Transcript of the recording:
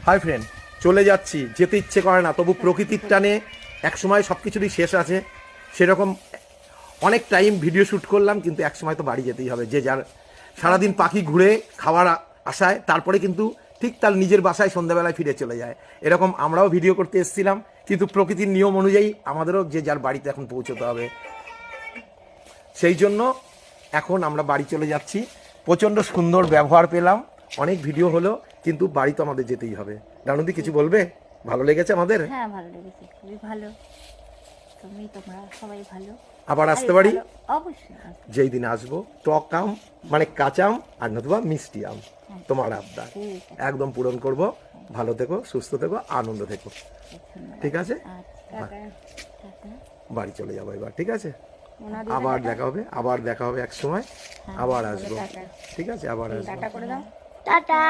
Hi friend, চলে যাচ্ছি, যেতে ইচ্ছে করে না, তবু প্রকৃতির টানে একসময় সব কিছুরই শেষ আছে। সেরকম অনেক টাইম ভিডিও শ্যুট করলাম, কিন্তু একসময় তো বাড়ি যেতেই হবে। যে যার সারাদিন পাখি ঘুরে খাওয়ার আশায়, তারপরে কিন্তু ঠিক তার নিজের বাসায় সন্ধ্যাবেলায় ফিরে চলে যায়। এরকম আমরাও ভিডিও করতে এসেছিলাম, কিন্তু প্রকৃতির নিয়ম অনুযায়ী আমাদেরও যে যার বাড়িতে এখন পৌঁছতে হবে। সেই জন্য এখন আমরা বাড়ি চলে যাচ্ছি। প্রচণ্ড সুন্দর ব্যবহার পেলাম, অনেক ভিডিও হলো, কিন্তু বাড়ি তো আমাদের যেতেই হবে। রানুদি কিছু বলবে? ভালো লেগেছে আমাদের? হ্যাঁ ভালো লেগেছে, খুবই ভালো। তোমরা সবাই ভালো। আবার আসতে পারি? অবশ্যই আসবো। যেই দিন আসবো, টক আম মানে কাঁচা আম আর নতুবা মিষ্টি আম, তোমার আবদার ঠিক আছে। একদম পূরণ করব। ভালো থেকো, সুস্থ থেকো, আনন্দ থেকো, ঠিক আছে? আচ্ছা, টাটা। বাড়ি চলে যাবো এবার, ঠিক আছে? ওনাদের আবার টাটা। দেখা হবে, আবার দেখা হবে এক সময়, হ্যাঁ, আবার বলো আসবো, টাটা। ঠিক আছে? আবার আসবো। টাটা করে দাও। টাটা।